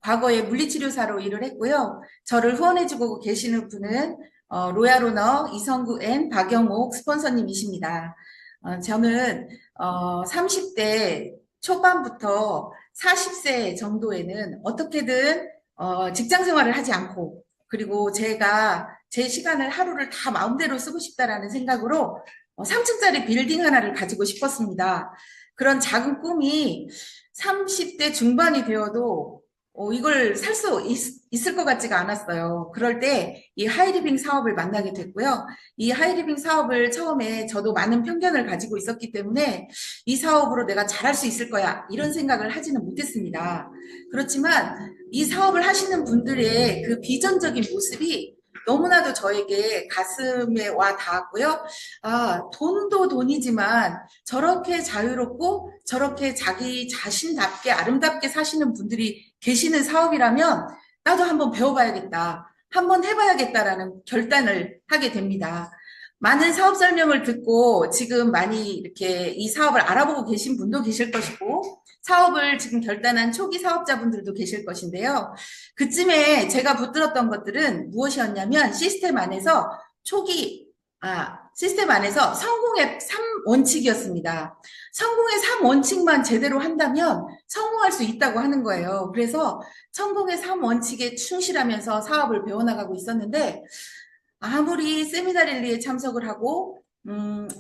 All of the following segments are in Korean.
과거에 물리치료사로 일을 했고요. 저를 후원해주고 계시는 분은 로얄오너 이성구 N 박영옥 스폰서님이십니다. 저는 30대 초반부터 40세 정도에는 어떻게든 직장 생활을 하지 않고, 그리고 제가 제 시간을 하루를 다 마음대로 쓰고 싶다라는 생각으로 3층짜리 빌딩 하나를 가지고 싶었습니다. 그런 작은 꿈이 30대 중반이 되어도 이걸 살 수 있을 것 같지가 않았어요. 그럴 때 이 하이리빙 사업을 만나게 됐고요. 이 하이리빙 사업을 처음에 저도 많은 편견을 가지고 있었기 때문에 이 사업으로 내가 잘할 수 있을 거야, 이런 생각을 하지는 못했습니다. 그렇지만 이 사업을 하시는 분들의 그 비전적인 모습이 너무나도 저에게 가슴에 와 닿았고요. 아, 돈도 돈이지만 저렇게 자유롭고 저렇게 자기 자신답게 아름답게 사시는 분들이 계시는 사업이라면 나도 한번 배워봐야겠다, 한번 해봐야겠다라는 결단을 하게 됩니다. 많은 사업 설명을 듣고 지금 많이 이렇게 이 사업을 알아보고 계신 분도 계실 것이고, 사업을 지금 결단한 초기 사업자분들도 계실 것인데요. 그쯤에 제가 붙들었던 것들은 무엇이었냐면 시스템 안에서 성공의 3원칙이었습니다. 성공의 3원칙만 제대로 한다면 성공할 수 있다고 하는 거예요. 그래서 성공의 3원칙에 충실하면서 사업을 배워나가고 있었는데, 아무리 세미나 랠리에 참석을 하고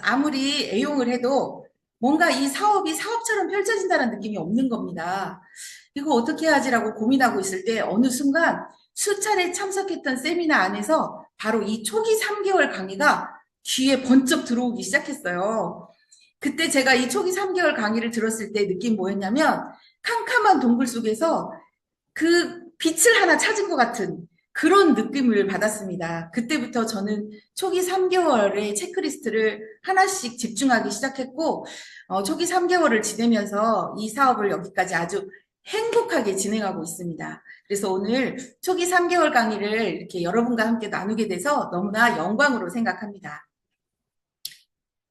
아무리 애용을 해도 뭔가 이 사업이 사업처럼 펼쳐진다는 느낌이 없는 겁니다. 이거 어떻게 하지라고 고민하고 있을 때 어느 순간 수차례 참석했던 세미나 안에서 바로 이 초기 3개월 강의가 귀에 번쩍 들어오기 시작했어요. 그때 제가 이 초기 3개월 강의를 들었을 때 느낀 뭐였냐면, 캄캄한 동굴 속에서 그 빛을 하나 찾은 것 같은 그런 느낌을 받았습니다. 그때부터 저는 초기 3개월의 체크리스트를 하나씩 집중하기 시작했고, 초기 3개월을 지내면서 이 사업을 여기까지 아주 행복하게 진행하고 있습니다. 그래서 오늘 초기 3개월 강의를 이렇게 여러분과 함께 나누게 돼서 너무나 영광으로 생각합니다.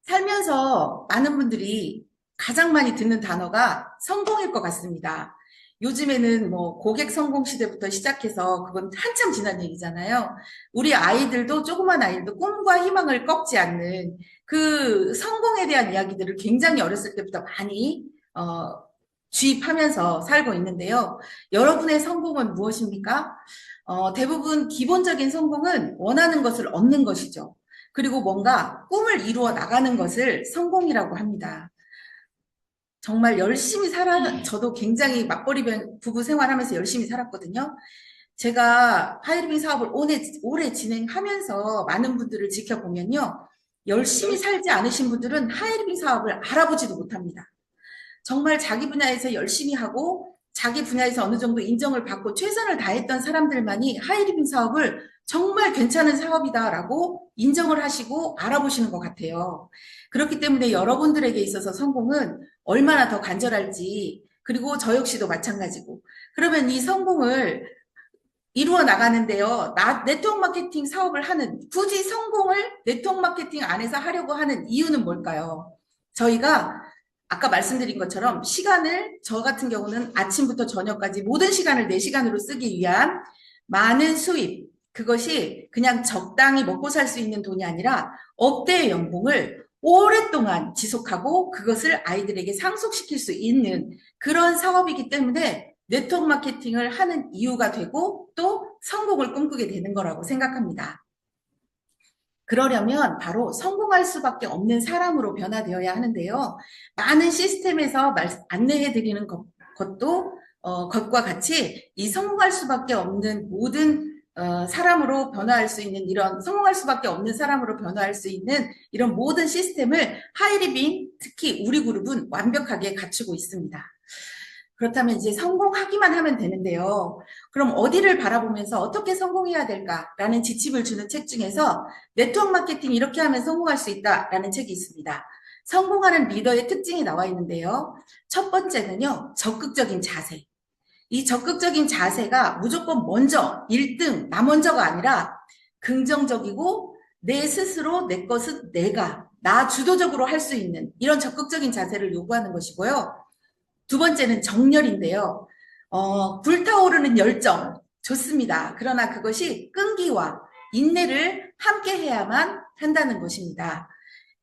살면서 많은 분들이 가장 많이 듣는 단어가 성공일 것 같습니다. 요즘에는 뭐 고객 성공 시대부터 시작해서 그건 한참 지난 얘기잖아요. 우리 아이들도, 조그만 아이들도 꿈과 희망을 꺾지 않는 그 성공에 대한 이야기들을 굉장히 어렸을 때부터 많이 주입하면서 살고 있는데요. 여러분의 성공은 무엇입니까? 대부분 기본적인 성공은 원하는 것을 얻는 것이죠. 그리고 뭔가 꿈을 이루어 나가는 것을 성공이라고 합니다. 정말 열심히 저도 굉장히 맞벌이 부부 생활하면서 열심히 살았거든요. 제가 하이리빙 사업을 오래 진행하면서 많은 분들을 지켜보면요, 열심히 살지 않으신 분들은 하이리빙 사업을 알아보지도 못합니다. 정말 자기 분야에서 열심히 하고 자기 분야에서 어느 정도 인정을 받고 최선을 다했던 사람들만이 하이리빙 사업을 정말 괜찮은 사업이다라고 인정을 하시고 알아보시는 것 같아요. 그렇기 때문에 여러분들에게 있어서 성공은 얼마나 더 간절할지, 그리고 저 역시도 마찬가지고, 그러면 이 성공을 이루어 나가는데요, 네트워크 마케팅 사업을 굳이 성공을 네트워크 마케팅 안에서 하려고 하는 이유는 뭘까요? 저희가 아까 말씀드린 것처럼 저 같은 경우는 아침부터 저녁까지 모든 시간을 내 시간으로 쓰기 위한 많은 수입, 그것이 그냥 적당히 먹고 살 수 있는 돈이 아니라 억대의 연봉을 오랫동안 지속하고 그것을 아이들에게 상속시킬 수 있는 그런 사업이기 때문에 네트워크 마케팅을 하는 이유가 되고 또 성공을 꿈꾸게 되는 거라고 생각합니다. 그러려면 바로 성공할 수밖에 없는 사람으로 변화되어야 하는데요. 많은 시스템에서 안내해 드리는 것과 같이 이 성공할 수밖에 없는 모든 사람으로 변화할 수 있는, 성공할 수밖에 없는 사람으로 변화할 수 있는 이런 모든 시스템을 하이리빙, 특히 우리 그룹은 완벽하게 갖추고 있습니다. 그렇다면 이제 성공하기만 하면 되는데요. 그럼 어디를 바라보면서 어떻게 성공해야 될까라는 지침을 주는 책 중에서 네트워크 마케팅 이렇게 하면 성공할 수 있다라는 책이 있습니다. 성공하는 리더의 특징이 나와 있는데요. 첫 번째는요, 적극적인 자세. 이 적극적인 자세가 무조건 먼저 1등, 나 먼저가 아니라 긍정적이고 내 스스로 내 것은 나 주도적으로 할 수 있는 이런 적극적인 자세를 요구하는 것이고요. 두 번째는 정열인데요. 불타오르는 열정 좋습니다. 그러나 그것이 끈기와 인내를 함께 해야만 한다는 것입니다.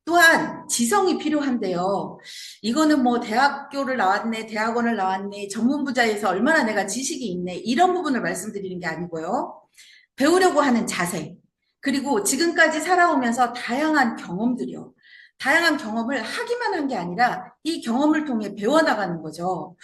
또한 지성이 필요한데요. 이거는 뭐 대학교를 나왔네, 대학원을 나왔네, 전문 분야에서 얼마나 내가 지식이 있네, 이런 부분을 말씀드리는 게 아니고요. 배우려고 하는 자세, 그리고 지금까지 살아오면서 다양한 경험들이요. 다양한 경험을 하기만 한 게 아니라 이 경험을 통해 배워나가는 거죠.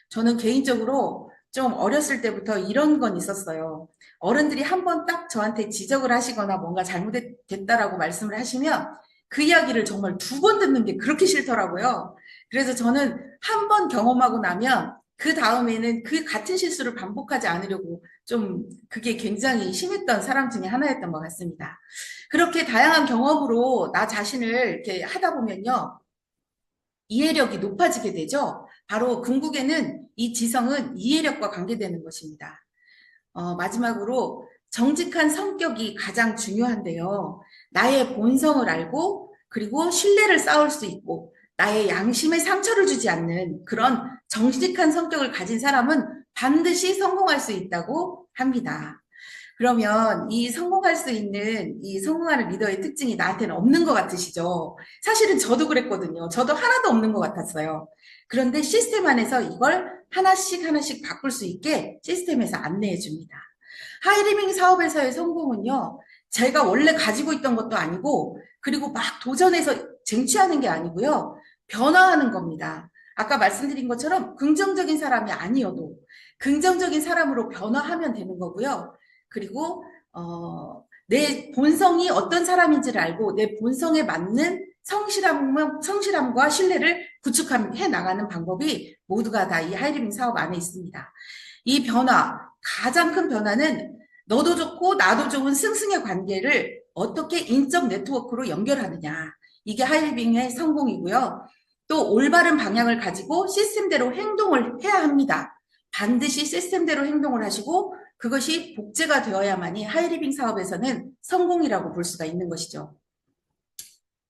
저는 개인적으로 좀 어렸을 때부터 이런 건 있었어요. 어른들이 한번 딱 저한테 지적을 하시거나 뭔가 잘못됐다라고 말씀을 하시면 그 이야기를 정말 두 번 듣는 게 그렇게 싫더라고요. 그래서 저는 한 번 경험하고 나면 그 다음에는 그 같은 실수를 반복하지 않으려고 좀 그게 굉장히 심했던 사람 중에 하나였던 것 같습니다. 그렇게 다양한 경험으로 나 자신을 이렇게 하다 보면요. 이해력이 높아지게 되죠. 바로 궁극에는 이 지성은 이해력과 관계되는 것입니다. 마지막으로 정직한 성격이 가장 중요한데요. 나의 본성을 알고 그리고 신뢰를 쌓을 수 있고 나의 양심에 상처를 주지 않는 그런 정직한 성격을 가진 사람은 반드시 성공할 수 있다고 합니다. 그러면 이 성공할 수 있는 이 성공하는 리더의 특징이 나한테는 없는 것 같으시죠? 사실은 저도 그랬거든요. 저도 하나도 없는 것 같았어요. 그런데 시스템 안에서 이걸 하나씩 하나씩 바꿀 수 있게 시스템에서 안내해 줍니다. 하이리밍 사업에서의 성공은요, 제가 원래 가지고 있던 것도 아니고, 그리고 막 도전해서 쟁취하는 게 아니고요, 변화하는 겁니다. 아까 말씀드린 것처럼 긍정적인 사람이 아니어도 긍정적인 사람으로 변화하면 되는 거고요. 그리고 내 본성이 어떤 사람인지를 알고 내 본성에 맞는 성실함과 신뢰를 구축해 나가는 방법이 모두가 다 이 하이리밍 사업 안에 있습니다. 이 변화, 가장 큰 변화는 너도 좋고 나도 좋은 승승의 관계를 어떻게 인적 네트워크로 연결하느냐. 이게 하이리빙의 성공이고요. 또 올바른 방향을 가지고 시스템대로 행동을 해야 합니다. 반드시 시스템대로 행동을 하시고 그것이 복제가 되어야만이 하이리빙 사업에서는 성공이라고 볼 수가 있는 것이죠.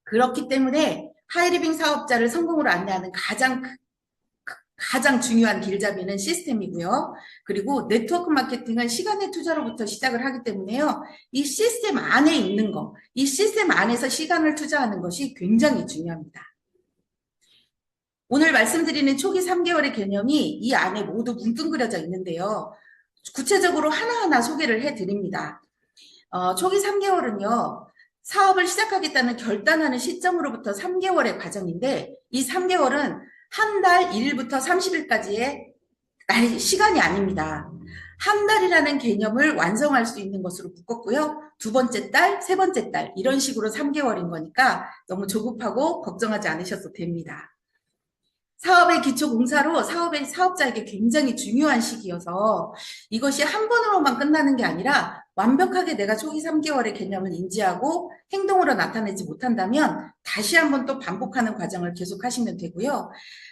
그렇기 때문에 하이리빙 사업자를 성공으로 안내하는 가장 중요한 길잡이는 시스템이고요. 그리고 네트워크 마케팅은 시간의 투자로부터 시작을 하기 때문에요. 이 시스템 안에 있는 거, 이 시스템 안에서 시간을 투자하는 것이 굉장히 중요합니다. 오늘 말씀드리는 초기 3개월의 개념이 이 안에 모두 뭉뚱그려져 있는데요. 구체적으로 하나하나 소개를 해드립니다. 초기 3개월은요. 사업을 시작하겠다는 결단하는 시점으로부터 3개월의 과정인데 이 3개월은 한 달 1일부터 30일까지의 시간이 아닙니다. 한 달이라는 개념을 완성할 수 있는 것으로 묶었고요. 두 번째 달, 세 번째 달 이런 식으로 3개월인 거니까 너무 조급하고 걱정하지 않으셔도 됩니다. 사업의 기초 공사로 사업자에게 굉장히 중요한 시기여서 이것이 한 번으로만 끝나는 게 아니라 완벽하게 내가 초기 3개월의 개념을 인지하고 행동으로 나타내지 못한다면 다시 한번 또 반복하는 과정을 계속 하시면 되고요.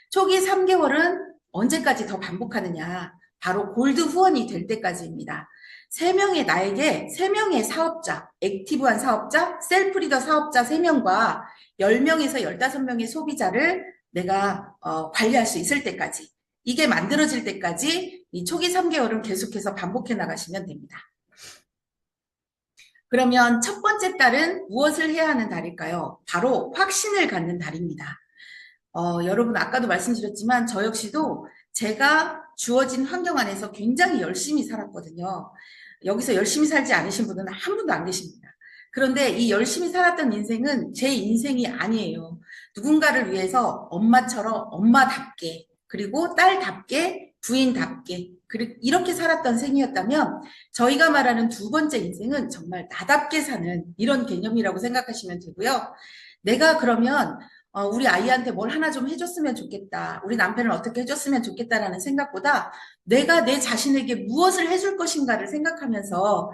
초기 3개월은 언제까지 더 반복하느냐? 바로 골드 후원이 될 때까지입니다. 3명의 3명의 사업자, 액티브한 사업자, 셀프 리더 사업자 3명과 10명에서 15명의 소비자를 내가 관리할 수 있을 때까지 이게 만들어질 때까지 이 초기 3개월은 계속해서 반복해 나가시면 됩니다. 그러면 첫 번째 달은 무엇을 해야 하는 달일까요? 바로 확신을 갖는 달입니다. 여러분 아까도 말씀드렸지만 저 역시도 제가 주어진 환경 안에서 굉장히 열심히 살았거든요. 여기서 열심히 살지 않으신 분은 한 분도 안 계십니다. 그런데 이 열심히 살았던 인생은 제 인생이 아니에요. 누군가를 위해서 엄마처럼 엄마답게 그리고 딸답게 부인답게 그리고 이렇게 살았던 생이었다면 저희가 말하는 두 번째 인생은 정말 나답게 사는 이런 개념이라고 생각하시면 되고요. 내가 그러면 우리 아이한테 뭘 하나 좀 해줬으면 좋겠다. 우리 남편을 어떻게 해줬으면 좋겠다라는 생각보다 내가 내 자신에게 무엇을 해줄 것인가를 생각하면서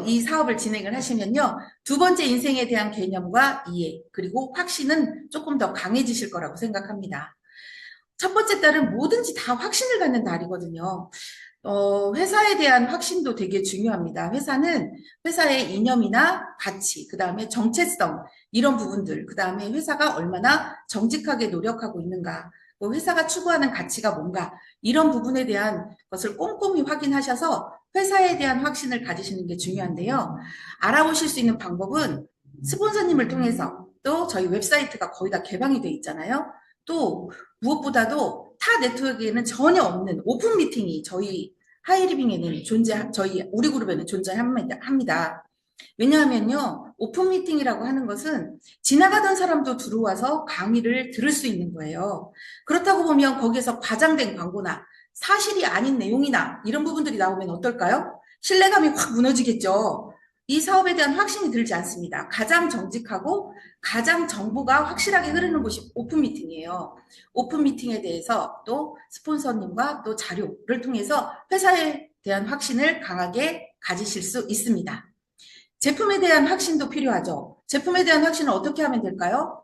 이 사업을 진행을 하시면요. 두 번째 인생에 대한 개념과 이해, 그리고 확신은 조금 더 강해지실 거라고 생각합니다. 첫 번째 달은 뭐든지 다 확신을 갖는 달이거든요. 회사에 대한 확신도 되게 중요합니다. 회사는 회사의 이념이나 가치, 그 다음에 정체성, 이런 부분들, 그 다음에 회사가 얼마나 정직하게 노력하고 있는가, 그 회사가 추구하는 가치가 뭔가 이런 부분에 대한 것을 꼼꼼히 확인하셔서 회사에 대한 확신을 가지시는 게 중요한데요. 알아보실 수 있는 방법은 스폰서님을 통해서 또 저희 웹사이트가 거의 다 개방이 돼 있잖아요. 또 무엇보다도 타 네트워크에는 전혀 없는 오픈 미팅이 저희 하이리빙에는 저희 우리 그룹에는 존재합니다. 왜냐하면요, 오픈 미팅이라고 하는 것은 지나가던 사람도 들어와서 강의를 들을 수 있는 거예요. 그렇다고 보면 거기에서 과장된 광고나 사실이 아닌 내용이나 이런 부분들이 나오면 어떨까요? 신뢰감이 확 무너지겠죠. 이 사업에 대한 확신이 들지 않습니다. 가장 정직하고 가장 정보가 확실하게 흐르는 곳이 오픈 미팅이에요. 오픈 미팅에 대해서 또 스폰서님과 또 자료를 통해서 회사에 대한 확신을 강하게 가지실 수 있습니다. 제품에 대한 확신도 필요하죠. 제품에 대한 확신은 어떻게 하면 될까요?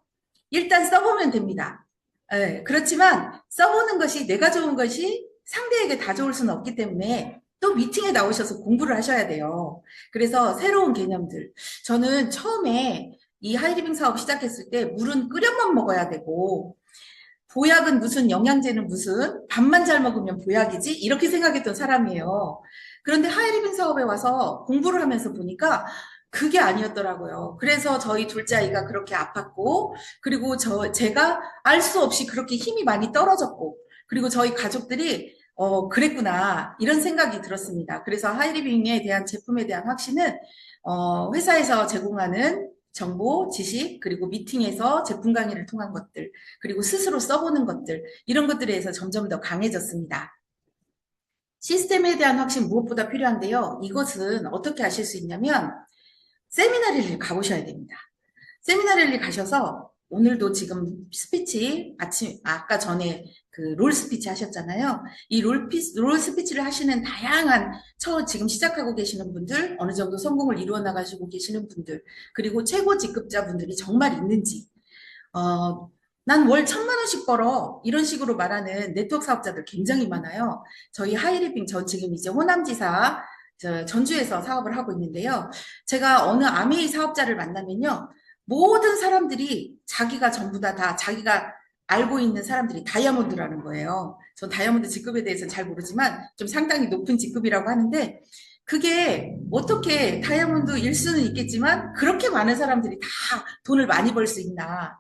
일단 써보면 됩니다. 예, 그렇지만 써보는 것이 내가 좋은 것이 상대에게 다 좋을 수는 없기 때문에 또 미팅에 나오셔서 공부를 하셔야 돼요. 그래서 새로운 개념들. 저는 처음에 이 하이리빙 사업 시작했을 때 물은 끓여만 먹어야 되고 보약은 무슨 영양제는 무슨 밥만 잘 먹으면 보약이지 이렇게 생각했던 사람이에요. 그런데 하이리빙 사업에 와서 공부를 하면서 보니까 그게 아니었더라고요. 그래서 저희 둘째 아이가 그렇게 아팠고 그리고 제가 알 수 없이 그렇게 힘이 많이 떨어졌고 그리고 저희 가족들이 그랬구나 이런 생각이 들었습니다. 그래서 하이리빙에 대한 제품에 대한 확신은 회사에서 제공하는 정보, 지식, 그리고 미팅에서 제품 강의를 통한 것들, 그리고 스스로 써보는 것들, 이런 것들에 대해서 점점 더 강해졌습니다. 시스템에 대한 확신 무엇보다 필요한데요. 이것은 어떻게 하실 수 있냐면 세미나리를 가보셔야 됩니다. 세미나리를 가셔서 오늘도 지금 스피치 아까 전에 그 롤 스피치 하셨잖아요. 이 롤 스피치를 하시는 다양한 지금 시작하고 계시는 분들, 어느 정도 성공을 이루어 나가시고 계시는 분들, 그리고 최고 직급자 분들이 정말 있는지, 난 월 1,000만 원씩 벌어. 이런 식으로 말하는 네트워크 사업자들 굉장히 많아요. 저희 하이리빙, 저 지금 이제 호남지사 전주에서 사업을 하고 있는데요. 제가 어느 아메이 사업자를 만나면요. 모든 사람들이 자기가 전부 다 자기가 알고 있는 사람들이 다이아몬드라는 거예요. 전 다이아몬드 직급에 대해서 잘 모르지만 좀 상당히 높은 직급이라고 하는데 그게 어떻게 다이아몬드 1수는 있겠지만 그렇게 많은 사람들이 다 돈을 많이 벌 수 있나.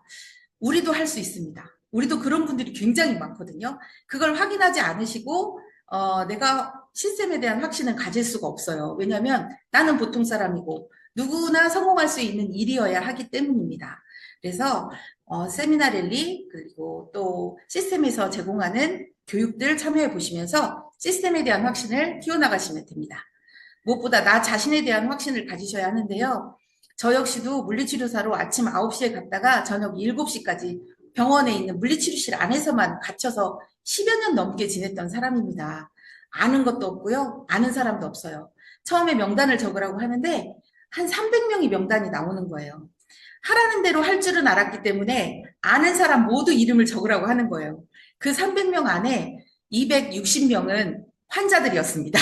우리도 할 수 있습니다. 우리도 그런 분들이 굉장히 많거든요. 그걸 확인하지 않으시고 내가 시스템에 대한 확신을 가질 수가 없어요. 왜냐하면 나는 보통 사람이고 누구나 성공할 수 있는 일이어야 하기 때문입니다. 그래서 세미나 랠리 그리고 또 시스템에서 제공하는 교육들 참여해 보시면서 시스템에 대한 확신을 키워나가시면 됩니다. 무엇보다 나 자신에 대한 확신을 가지셔야 하는데요. 저 역시도 물리치료사로 아침 9시에 갔다가 저녁 7시까지 병원에 있는 물리치료실 안에서만 갇혀서 10여 년 넘게 지냈던 사람입니다. 아는 것도 없고요. 아는 사람도 없어요. 처음에 명단을 적으라고 하는데 한 300명이 명단이 나오는 거예요. 하라는 대로 할 줄은 알았기 때문에 아는 사람 모두 이름을 적으라고 하는 거예요. 그 300명 안에 260명은 환자들이었습니다.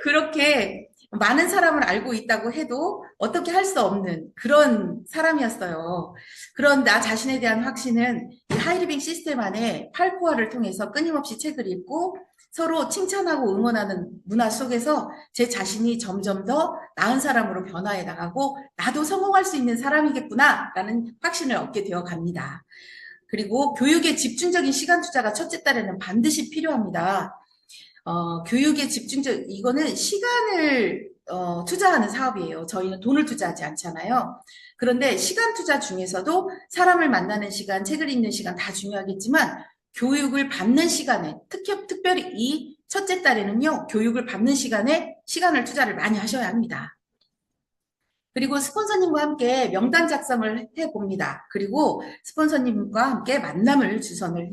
그렇게 많은 사람을 알고 있다고 해도 어떻게 할 수 없는 그런 사람이었어요. 그런 나 자신에 대한 확신은 이 하이리빙 시스템 안에 8코어를 통해서 끊임없이 책을 읽고 서로 칭찬하고 응원하는 문화 속에서 제 자신이 점점 더 나은 사람으로 변화해 나가고 나도 성공할 수 있는 사람이겠구나라는 확신을 얻게 되어 갑니다. 그리고 교육에 집중적인 시간 투자가 첫째 딸에는 반드시 필요합니다. 교육에 이거는 시간을 투자하는 사업이에요. 저희는 돈을 투자하지 않잖아요. 그런데 시간 투자 중에서도 사람을 만나는 시간, 책을 읽는 시간 다 중요하겠지만 교육을 받는 시간에 특별히 이 첫째 딸에는요. 교육을 받는 시간에 시간을 투자를 많이 하셔야 합니다. 그리고 스폰서님과 함께 명단 작성을 해봅니다. 그리고 스폰서님과 함께 만남을 주선을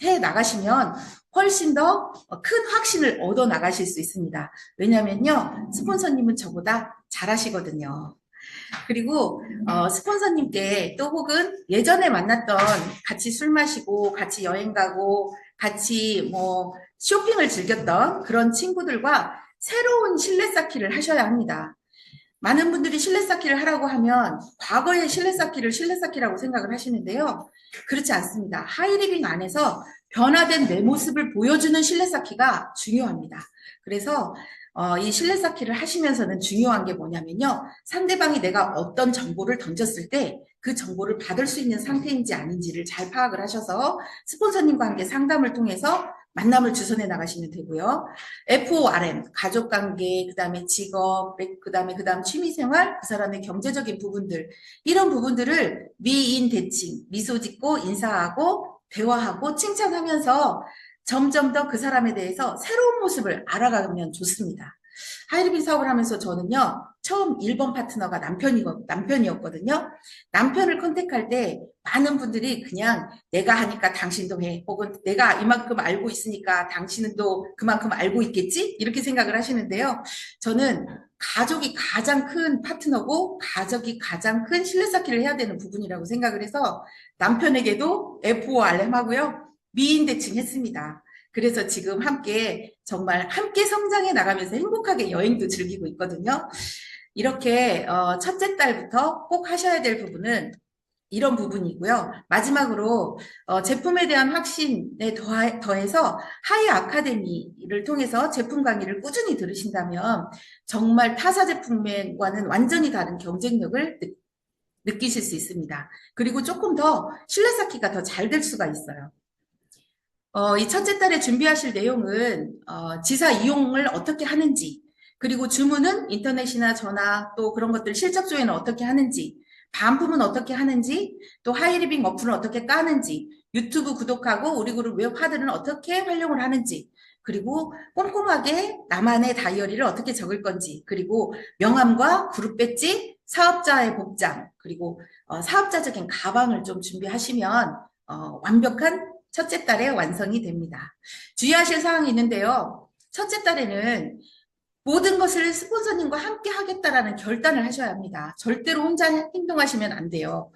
해 나가시면 훨씬 더 큰 확신을 얻어 나가실 수 있습니다. 왜냐면요, 스폰서님은 저보다 잘하시거든요. 그리고 스폰서님께 또 혹은 예전에 만났던 같이 술 마시고 같이 여행 가고 같이 뭐 쇼핑을 즐겼던 그런 친구들과 새로운 신뢰 쌓기를 하셔야 합니다. 많은 분들이 실내 쌓기를 하라고 하면 과거의 실내 쌓기를 실내 쌓기라고 생각을 하시는데요. 그렇지 않습니다. 하이리빙 안에서 변화된 내 모습을 보여주는 실내 쌓기가 중요합니다. 그래서 이 실내 쌓기를 하시면서는 중요한 게 뭐냐면요. 상대방이 내가 어떤 정보를 던졌을 때 그 정보를 받을 수 있는 상태인지 아닌지를 잘 파악을 하셔서 스폰서님과 함께 상담을 통해서 만남을 주선해 나가시면 되고요. FORM, 가족관계, 그 다음에 직업, 그 다음 취미생활, 그 사람의 경제적인 부분들, 이런 부분들을 미인 대칭, 미소 짓고 인사하고 대화하고 칭찬하면서 점점 더 그 사람에 대해서 새로운 모습을 알아가면 좋습니다. 하이리빙 사업을 하면서 저는요, 처음 1번 파트너가 남편이었거든요. 남편을 컨택할 때 많은 분들이 그냥 내가 하니까 당신도 해, 혹은 내가 이만큼 알고 있으니까 당신은 또 그만큼 알고 있겠지? 이렇게 생각을 하시는데요. 저는 가족이 가장 큰 파트너고 가족이 가장 큰 신뢰 쌓기를 해야 되는 부분이라고 생각을 해서 남편에게도 F5RM 하고요. 미인 대칭했습니다. 그래서 지금 함께 정말 함께 성장해 나가면서 행복하게 여행도 즐기고 있거든요. 이렇게 첫째 딸부터 꼭 하셔야 될 부분은 이런 부분이고요. 마지막으로 제품에 대한 확신에 더해서 하이 아카데미를 통해서 제품 강의를 꾸준히 들으신다면 정말 타사 제품과는 완전히 다른 경쟁력을 느끼실 수 있습니다. 그리고 조금 더 신뢰 쌓기가 더 잘 될 수가 있어요. 이 첫째 달에 준비하실 내용은 지사 이용을 어떻게 하는지, 그리고 주문은 인터넷이나 전화 또 그런 것들 실적 조회는 어떻게 하는지, 반품은 어떻게 하는지, 또 하이리빙 어플은 어떻게 까는지, 유튜브 구독하고 우리 그룹 웹하드는 어떻게 활용을 하는지, 그리고 꼼꼼하게 나만의 다이어리를 어떻게 적을 건지, 그리고 명함과 그룹 배지, 사업자의 복장, 그리고 사업자적인 가방을 좀 준비하시면 완벽한 첫째 달에 완성이 됩니다. 주의하실 사항이 있는데요. 첫째 달에는 모든 것을 스폰서님과 함께 하겠다라는 결단을 하셔야 합니다. 절대로 혼자 행동하시면 안 돼요.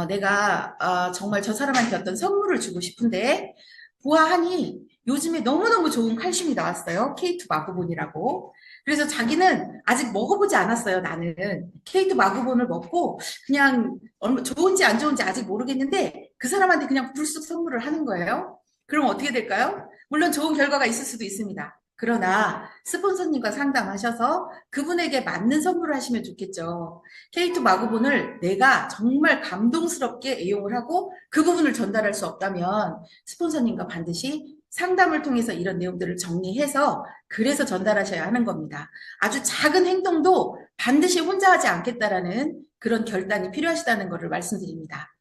내가 정말 저 사람한테 어떤 선물을 주고 싶은데 보아하니 요즘에 너무너무 좋은 칼슘이 나왔어요. K2 마구본이라고. 그래서 자기는 아직 먹어보지 않았어요. 나는 K2 마구본을 먹고 그냥 좋은지 안 좋은지 아직 모르겠는데 그 사람한테 그냥 불쑥 선물을 하는 거예요. 그럼 어떻게 될까요? 물론 좋은 결과가 있을 수도 있습니다. 그러나 스폰서님과 상담하셔서 그분에게 맞는 선물을 하시면 좋겠죠. K2 마구본을 내가 정말 감동스럽게 애용을 하고 그 부분을 전달할 수 없다면 스폰서님과 반드시 상담을 통해서 이런 내용들을 정리해서 그래서 전달하셔야 하는 겁니다. 아주 작은 행동도 반드시 혼자 하지 않겠다라는 그런 결단이 필요하시다는 것을 말씀드립니다.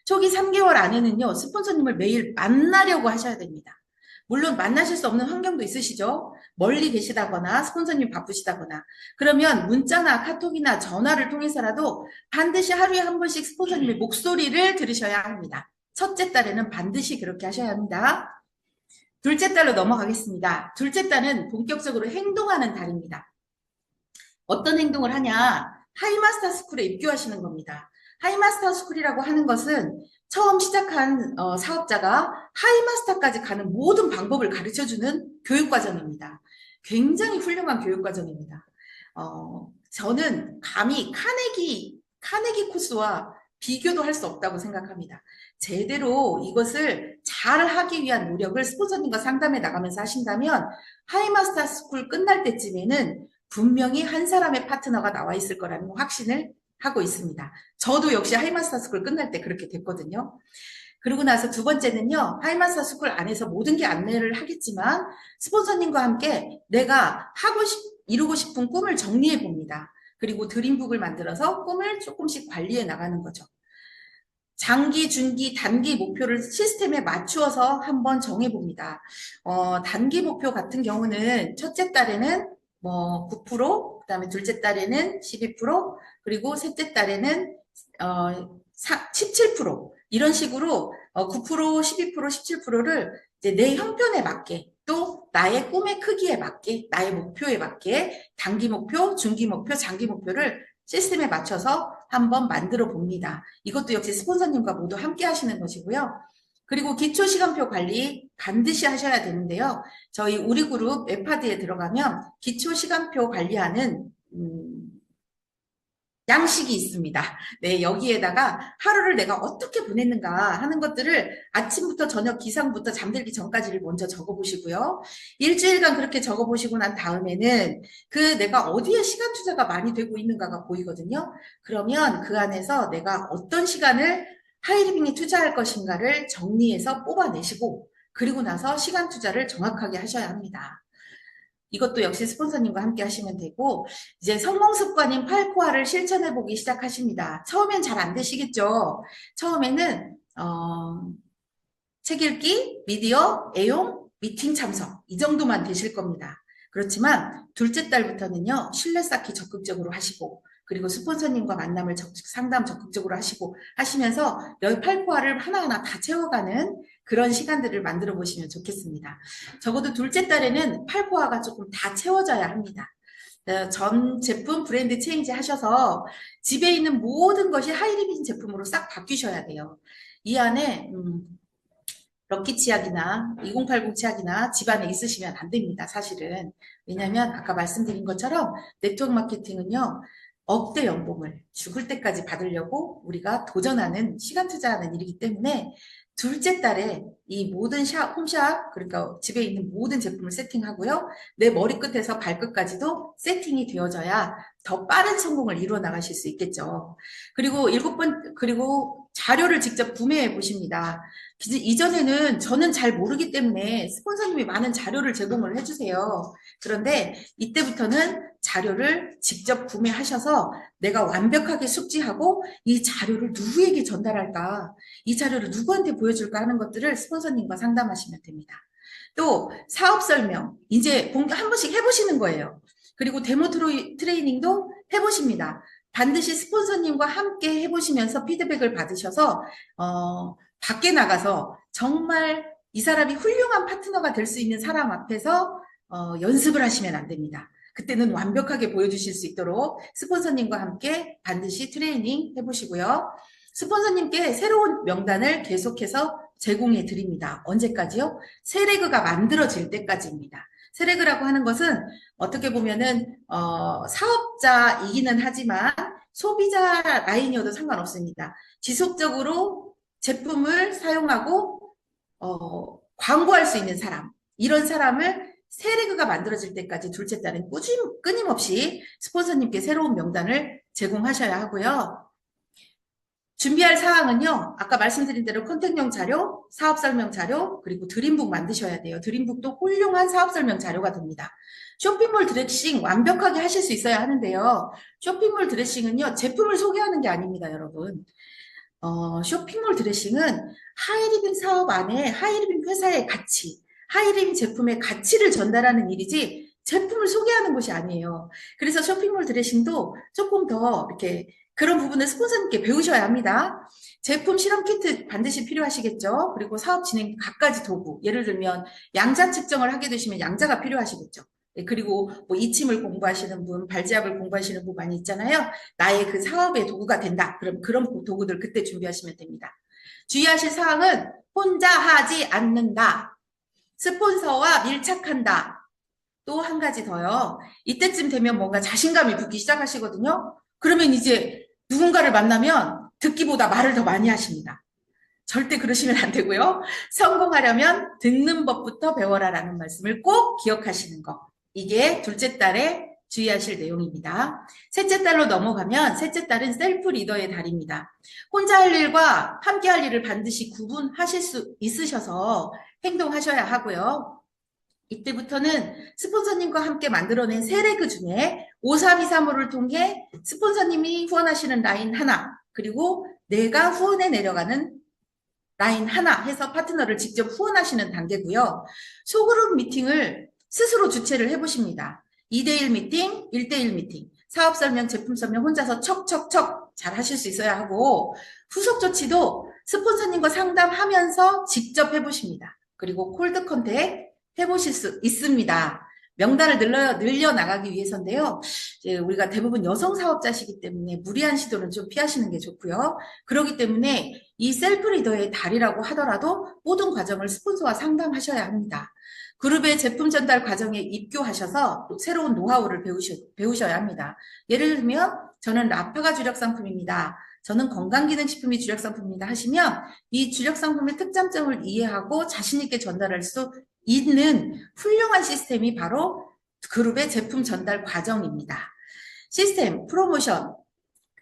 초기 3개월 안에는요, 스폰서님을 매일 만나려고 하셔야 됩니다. 물론 만나실 수 없는 환경도 있으시죠? 멀리 계시다거나 스폰서님 바쁘시다거나 그러면 문자나 카톡이나 전화를 통해서라도 반드시 하루에 한 번씩 스폰서님의 목소리를 들으셔야 합니다. 첫째 달에는 반드시 그렇게 하셔야 합니다. 둘째 달로 넘어가겠습니다. 둘째 달은 본격적으로 행동하는 달입니다. 어떤 행동을 하냐? 하이마스터 스쿨에 입교하시는 겁니다. 하이마스터 스쿨이라고 하는 것은 처음 시작한 사업자가 하이마스터까지 가는 모든 방법을 가르쳐주는 교육과정입니다. 굉장히 훌륭한 교육과정입니다. 저는 감히 카네기 코스와 비교도 할 수 없다고 생각합니다. 제대로 이것을 잘 하기 위한 노력을 스폰서님과 상담해 나가면서 하신다면 하이마스터 스쿨 끝날 때쯤에는 분명히 한 사람의 파트너가 나와 있을 거라는 확신을 하고 있습니다. 저도 역시 하이마스터 스쿨 끝날 때 그렇게 됐거든요. 그리고 나서 두 번째는요, 하이마스터 스쿨 안에서 모든 게 안내를 하겠지만 스폰서님과 함께 내가 이루고 싶은 꿈을 정리해 봅니다. 그리고 드림북을 만들어서 꿈을 조금씩 관리해 나가는 거죠. 장기, 중기, 단기 목표를 시스템에 맞추어서 한번 정해봅니다. 단기 목표 같은 경우는 첫째 달에는 뭐 9%, 그 다음에 둘째 달에는 12%, 그리고 셋째 달에는 17%, 이런 식으로 9%, 12%, 17%를 이제 내 형편에 맞게 또 나의 꿈의 크기에 맞게 나의 목표에 맞게 단기 목표, 중기 목표, 장기 목표를 시스템에 맞춰서 한번 만들어 봅니다. 이것도 역시 스폰서님과 모두 함께 하시는 것이고요. 그리고 기초 시간표 관리 반드시 하셔야 되는데요. 저희 우리 그룹 웹하드에 들어가면 기초 시간표 관리하는 양식이 있습니다. 네, 여기에다가 하루를 내가 어떻게 보냈는가 하는 것들을 아침부터 저녁 기상부터 잠들기 전까지를 먼저 적어보시고요. 일주일간 그렇게 적어보시고 난 다음에는 그 내가 어디에 시간 투자가 많이 되고 있는가가 보이거든요. 그러면 그 안에서 내가 어떤 시간을 하이리빙에 투자할 것인가를 정리해서 뽑아내시고 그리고 나서 시간 투자를 정확하게 하셔야 합니다. 이것도 역시 스폰서님과 함께 하시면 되고, 이제 성공 습관인 8코어를 실천해 보기 시작하십니다. 처음엔 잘 안 되시겠죠? 처음에는 책 읽기, 미디어, 애용, 미팅 참석 이 정도만 되실 겁니다. 그렇지만 둘째 달부터는요. 신뢰 쌓기 적극적으로 하시고 그리고 스폰서님과 만남을 상담 적극적으로 하시고 하시면서 18코어를 하나하나 다 채워가는 그런 시간들을 만들어 보시면 좋겠습니다. 적어도 둘째 달에는 8코어가 조금 다 채워져야 합니다. 전 제품 브랜드 체인지 하셔서 집에 있는 모든 것이 하이리빈 제품으로 싹 바뀌셔야 돼요. 이 안에 럭키 치약이나 2080 치약이나 집안에 있으시면 안 됩니다. 사실은. 왜냐하면 아까 말씀드린 것처럼 네트워크 마케팅은요. 억대 연봉을 죽을 때까지 받으려고 우리가 도전하는 시간 투자하는 일이기 때문에 둘째 달에 이 모든 홈샵 그러니까 집에 있는 모든 제품을 세팅하고요. 내 머리끝에서 발끝까지도 세팅이 되어져야 더 빠른 성공을 이루어 나가실 수 있겠죠. 그리고 그리고 자료를 직접 구매해 보십니다. 이전에는 저는 잘 모르기 때문에 스폰서님이 많은 자료를 제공을 해주세요. 그런데 이때부터는 자료를 직접 구매하셔서 내가 완벽하게 숙지하고 이 자료를 누구에게 전달할까, 이 자료를 누구한테 보여줄까 하는 것들을 스폰서님과 상담하시면 됩니다. 또 사업 설명, 이제 한 번씩 해보시는 거예요. 그리고 데모 트레이닝도 해보십니다. 반드시 스폰서님과 함께 해보시면서 피드백을 받으셔서 밖에 나가서 정말 이 사람이 훌륭한 파트너가 될 수 있는 사람 앞에서 연습을 하시면 안 됩니다. 그때는 완벽하게 보여주실 수 있도록 스폰서님과 함께 반드시 트레이닝 해보시고요. 스폰서님께 새로운 명단을 계속해서 제공해 드립니다. 언제까지요? 세레그가 만들어질 때까지입니다. 세레그라고 하는 것은 어떻게 보면은 사업자이기는 하지만 소비자 라인이어도 상관없습니다. 지속적으로 제품을 사용하고 광고할 수 있는 사람, 이런 사람을 세레그가 만들어질 때까지 둘째 달은 끊임없이 스폰서님께 새로운 명단을 제공하셔야 하고요. 준비할 사항은요. 아까 말씀드린 대로 컨택용 자료, 사업 설명 자료, 그리고 드림북 만드셔야 돼요. 드림북도 훌륭한 사업 설명 자료가 됩니다. 쇼핑몰 드레싱 완벽하게 하실 수 있어야 하는데요. 쇼핑몰 드레싱은요. 제품을 소개하는 게 아닙니다, 여러분. 쇼핑몰 드레싱은 하이리빙 사업 안에 하이리빙 회사의 가치, 하이리빙 제품의 가치를 전달하는 일이지 제품을 소개하는 것이 아니에요. 그래서 쇼핑몰 드레싱도 조금 더 이렇게 그런 부분을 스폰서님께 배우셔야 합니다. 제품 실험 키트 반드시 필요하시겠죠. 그리고 사업 진행 갖가지 도구, 예를 들면 양자 측정을 하게 되시면 양자가 필요하시겠죠. 그리고 뭐 이침을 공부하시는 분, 발제압을 공부하시는 분 많이 있잖아요. 나의 그 사업의 도구가 된다. 그럼 그런 도구들 그때 준비하시면 됩니다. 주의하실 사항은 혼자 하지 않는다. 스폰서와 밀착한다. 또 한 가지 더요. 이때쯤 되면 뭔가 자신감이 붙기 시작하시거든요. 그러면 이제 누군가를 만나면 듣기보다 말을 더 많이 하십니다. 절대 그러시면 안 되고요. 성공하려면 듣는 법부터 배워라라는 말씀을 꼭 기억하시는 거. 이게 둘째 달에 주의하실 내용입니다. 셋째 달로 넘어가면 셋째 달은 셀프 리더의 달입니다. 혼자 할 일과 함께 할 일을 반드시 구분하실 수 있으셔서 행동하셔야 하고요. 이때부터는 스폰서님과 함께 만들어낸 세레그 중에 5323호를 통해 스폰서님이 후원하시는 라인 하나, 그리고 내가 후원해 내려가는 라인 하나 해서 파트너를 직접 후원하시는 단계고요. 소그룹 미팅을 스스로 주최를 해보십니다. 2대1 미팅, 1대1 미팅, 사업 설명, 제품 설명 혼자서 척척척 잘 하실 수 있어야 하고 후속 조치도 스폰서님과 상담하면서 직접 해보십니다. 그리고 콜드 컨택 해보실 수 있습니다. 명단을 늘려나가기 위해서인데요. 우리가 대부분 여성 사업자시기 때문에 무리한 시도는 좀 피하시는 게 좋고요. 그렇기 때문에 이 셀프 리더의 달이라고 하더라도 모든 과정을 스폰서와 상담하셔야 합니다. 그룹의 제품 전달 과정에 입교하셔서 새로운 노하우를 배우셔야 합니다. 예를 들면 저는 라파가 주력 상품입니다. 저는 건강기능식품이 주력 상품입니다 하시면 이 주력 상품의 특장점을 이해하고 자신 있게 전달할 수 있는 훌륭한 시스템이 바로 그룹의 제품 전달 과정입니다. 시스템, 프로모션,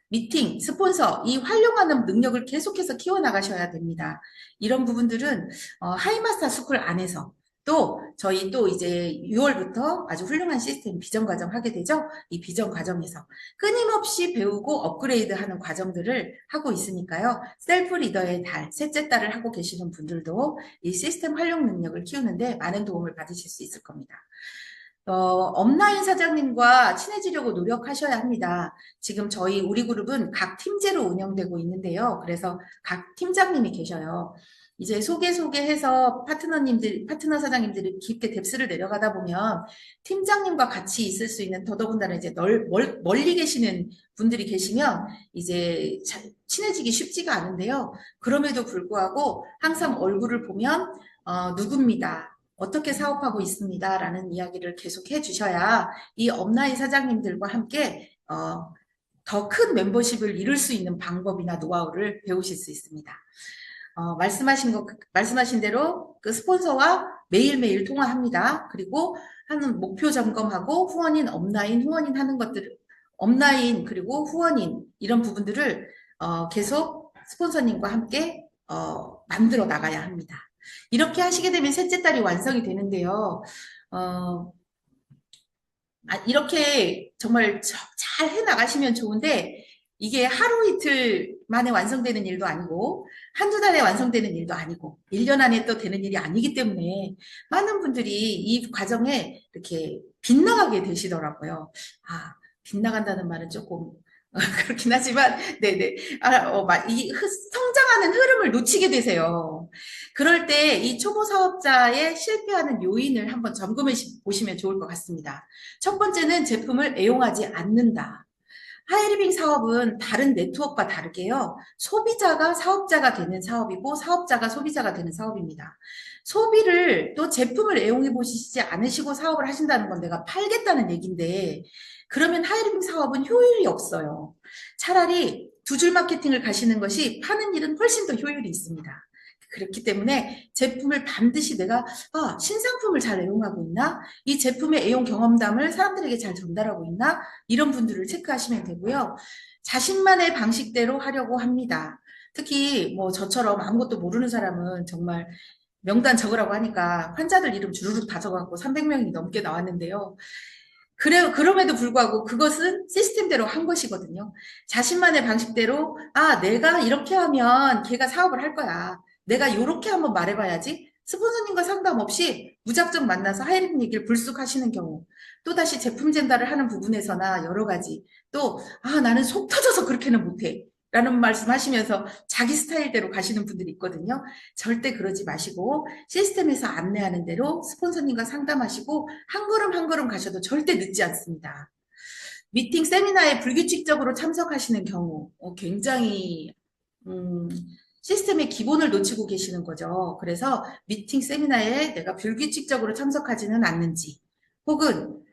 미팅, 스폰서, 이 활용하는 능력을 계속해서 키워나가셔야 됩니다. 이런 부분들은 하이마스터 스쿨 안에서 또 저희 또 이제 6월부터 아주 훌륭한 시스템 비전 과정 하게 되죠. 이 비전 과정에서 끊임없이 배우고 업그레이드하는 과정들을 하고 있으니까요. 셀프 리더의 달, 셋째 달을 하고 계시는 분들도 이 시스템 활용 능력을 키우는데 많은 도움을 받으실 수 있을 겁니다. 업라인 사장님과 친해지려고 노력하셔야 합니다. 지금 저희 우리 그룹은 각 팀제로 운영되고 있는데요. 그래서 각 팀장님이 계셔요. 이제 소개해서 파트너 사장님들이 깊게 뎁스를 내려가다 보면 팀장님과 같이 있을 수 있는 더더군다나 이제 멀리 계시는 분들이 계시면 이제 친해지기 쉽지가 않은데요. 그럼에도 불구하고 항상 얼굴을 보면 누굽니다. 어떻게 사업하고 있습니다. 라는 이야기를 계속 해주셔야 이 업라인 사장님들과 함께 더 큰 멤버십을 이룰 수 있는 방법이나 노하우를 배우실 수 있습니다. 말씀하신 대로 그 스폰서와 매일매일 통화합니다. 그리고 하는 목표 점검하고 후원인, 업라인, 후원인 하는 것들, 업라인 그리고 후원인 이런 부분들을 계속 스폰서님과 함께 만들어 나가야 합니다. 이렇게 하시게 되면 셋째 딸이 완성이 되는데요. 이렇게 정말 잘 해나가시면 좋은데 이게 하루 이틀 만에 완성되는 일도 아니고 한두 달에 완성되는 일도 아니고 1년 안에 또 되는 일이 아니기 때문에 많은 분들이 이 과정에 이렇게 빗나가게 되시더라고요. 빗나간다는 말은 조금 그렇긴 하지만, 네네. 이 성장하는 흐름을 놓치게 되세요. 그럴 때 이 초보 사업자의 실패하는 요인을 한번 점검해 보시면 좋을 것 같습니다. 첫 번째는 제품을 애용하지 않는다. 하이리빙 사업은 다른 네트워크와 다르게요. 소비자가 사업자가 되는 사업이고 사업자가 소비자가 되는 사업입니다. 소비를 또 제품을 애용해 보시지 않으시고 사업을 하신다는 건 내가 팔겠다는 얘기인데 그러면 하이리빙 사업은 효율이 없어요. 차라리 두 줄 마케팅을 가시는 것이 파는 일은 훨씬 더 효율이 있습니다. 그렇기 때문에 제품을 반드시 내가 신상품을 잘 애용하고 있나? 이 제품의 애용 경험담을 사람들에게 잘 전달하고 있나? 이런 분들을 체크하시면 되고요. 자신만의 방식대로 하려고 합니다. 특히 뭐 저처럼 아무것도 모르는 사람은 정말 명단 적으라고 하니까 환자들 이름 주르륵 다 적어갖고 300명이 넘게 나왔는데요. 그럼에도 불구하고 그것은 시스템대로 한 것이거든요. 자신만의 방식대로, 내가 이렇게 하면 걔가 사업을 할 거야. 내가 이렇게 한번 말해봐야지. 스폰서님과 상담 없이 무작정 만나서 하이리빙 얘기를 불쑥 하시는 경우, 또다시 제품 전달을 하는 부분에서나 여러 가지, 또, 나는 속 터져서 그렇게는 못해. 라는 말씀 하시면서 자기 스타일대로 가시는 분들이 있거든요. 절대 그러지 마시고 시스템에서 안내하는 대로 스폰서님과 상담하시고 한 걸음 한 걸음 가셔도 절대 늦지 않습니다. 미팅 세미나에 불규칙적으로 참석하시는 경우 굉장히 시스템의 기본을 놓치고 계시는 거죠. 그래서 미팅 세미나에 내가 불규칙적으로 참석하지는 않는지 혹은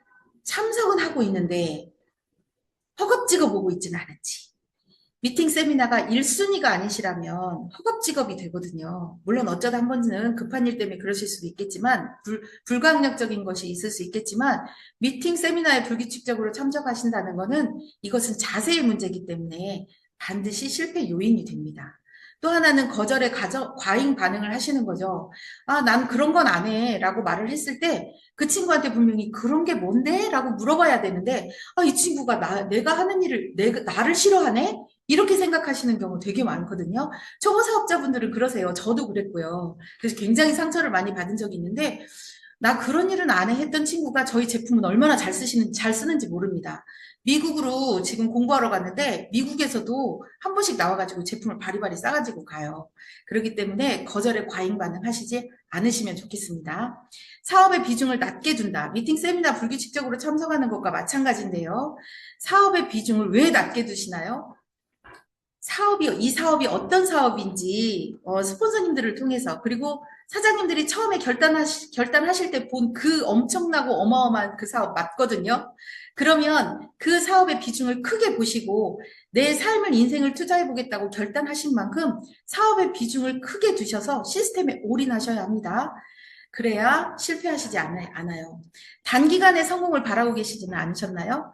참석은 하고 있는데 허겁지겁 보고 있지는 않은지 미팅 세미나가 1순위가 아니시라면 허겁지겁이 되거든요. 물론 어쩌다 한 번은 급한 일 때문에 그러실 수도 있겠지만 불가항력적인 것이 있을 수 있겠지만 미팅 세미나에 불규칙적으로 참석하신다는 것은 이것은 자세의 문제이기 때문에 반드시 실패 요인이 됩니다. 또 하나는 거절에 과잉 반응을 하시는 거죠. 난 그런 건 안 해 라고 말을 했을 때 그 친구한테 분명히 그런 게 뭔데? 라고 물어봐야 되는데 이 친구가 내가 하는 일을 나를 싫어하네? 이렇게 생각하시는 경우 되게 많거든요. 초보 사업자분들은 그러세요. 저도 그랬고요. 그래서 굉장히 상처를 많이 받은 적이 있는데 나 그런 일은 안 해 했던 친구가 저희 제품은 얼마나 잘 쓰는지 모릅니다. 미국으로 지금 공부하러 갔는데 미국에서도 한 번씩 나와가지고 제품을 바리바리 싸가지고 가요. 그렇기 때문에 거절에 과잉 반응하시지 않으시면 좋겠습니다. 사업의 비중을 낮게 둔다. 미팅 세미나 불규칙적으로 참석하는 것과 마찬가지인데요. 사업의 비중을 왜 낮게 두시나요? 이 사업이 어떤 사업인지 스폰서님들을 통해서 그리고 사장님들이 처음에 결단하실 때 본 그 엄청나고 어마어마한 그 사업 맞거든요. 그러면 그 사업의 비중을 크게 보시고 내 삶을 인생을 투자해 보겠다고 결단하신 만큼 사업의 비중을 크게 두셔서 시스템에 올인하셔야 합니다. 그래야 실패하시지 않아요. 단기간에 성공을 바라고 계시지는 않으셨나요?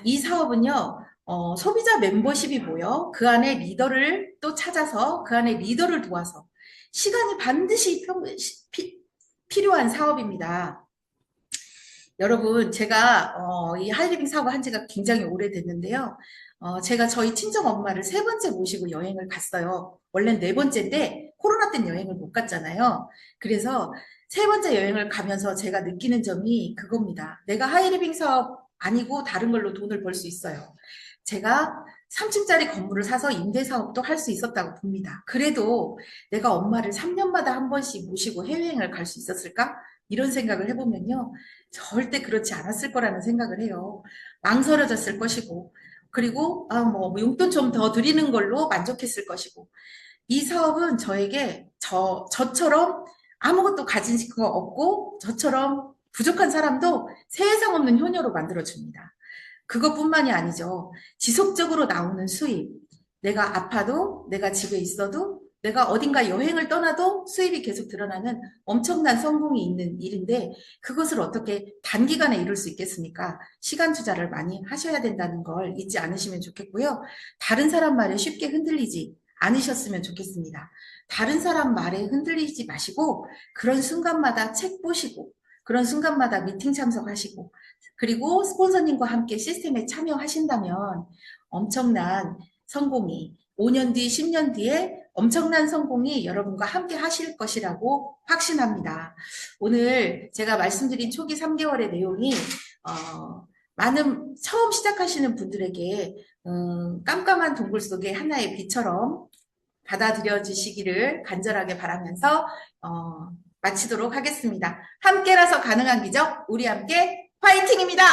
이 사업은요, 소비자 멤버십이 모여 그 안에 리더를 또 찾아서 그 안에 리더를 도와서 시간이 반드시 필요한 사업입니다. 여러분, 제가 이 하이리빙 사업을 한 지가 굉장히 오래됐는데요. 제가 저희 친정 엄마를 세 번째 모시고 여행을 갔어요. 원래는 네 번째인데 코로나 때는 여행을 못 갔잖아요. 그래서 세 번째 여행을 가면서 제가 느끼는 점이 그겁니다. 내가 하이리빙 사업 아니고 다른 걸로 돈을 벌 수 있어요. 제가 3층짜리 건물을 사서 임대 사업도 할 수 있었다고 봅니다. 그래도 내가 엄마를 3년마다 한 번씩 모시고 해외여행을 갈 수 있었을까? 이런 생각을 해보면요. 절대 그렇지 않았을 거라는 생각을 해요. 망설여졌을 것이고, 그리고, 뭐 용돈 좀 더 드리는 걸로 만족했을 것이고, 이 사업은 저에게 저처럼 아무것도 가진 거 없고, 저처럼 부족한 사람도 세상 없는 효녀로 만들어줍니다. 그것뿐만이 아니죠. 지속적으로 나오는 수입. 내가 아파도, 내가 집에 있어도, 내가 어딘가 여행을 떠나도 수입이 계속 드러나는 엄청난 성공이 있는 일인데 그것을 어떻게 단기간에 이룰 수 있겠습니까? 시간 투자를 많이 하셔야 된다는 걸 잊지 않으시면 좋겠고요. 다른 사람 말에 쉽게 흔들리지 않으셨으면 좋겠습니다. 다른 사람 말에 흔들리지 마시고 그런 순간마다 책 보시고 그런 순간마다 미팅 참석하시고 그리고 스폰서님과 함께 시스템에 참여하신다면 엄청난 성공이 5년 뒤, 10년 뒤에 엄청난 성공이 여러분과 함께 하실 것이라고 확신합니다. 오늘 제가 말씀드린 초기 3개월의 내용이 많은 처음 시작하시는 분들에게 깜깜한 동굴 속의 하나의 빛처럼 받아들여 주시기를 간절하게 바라면서 마치도록 하겠습니다. 함께라서 가능한 기적, 우리 함께 화이팅입니다.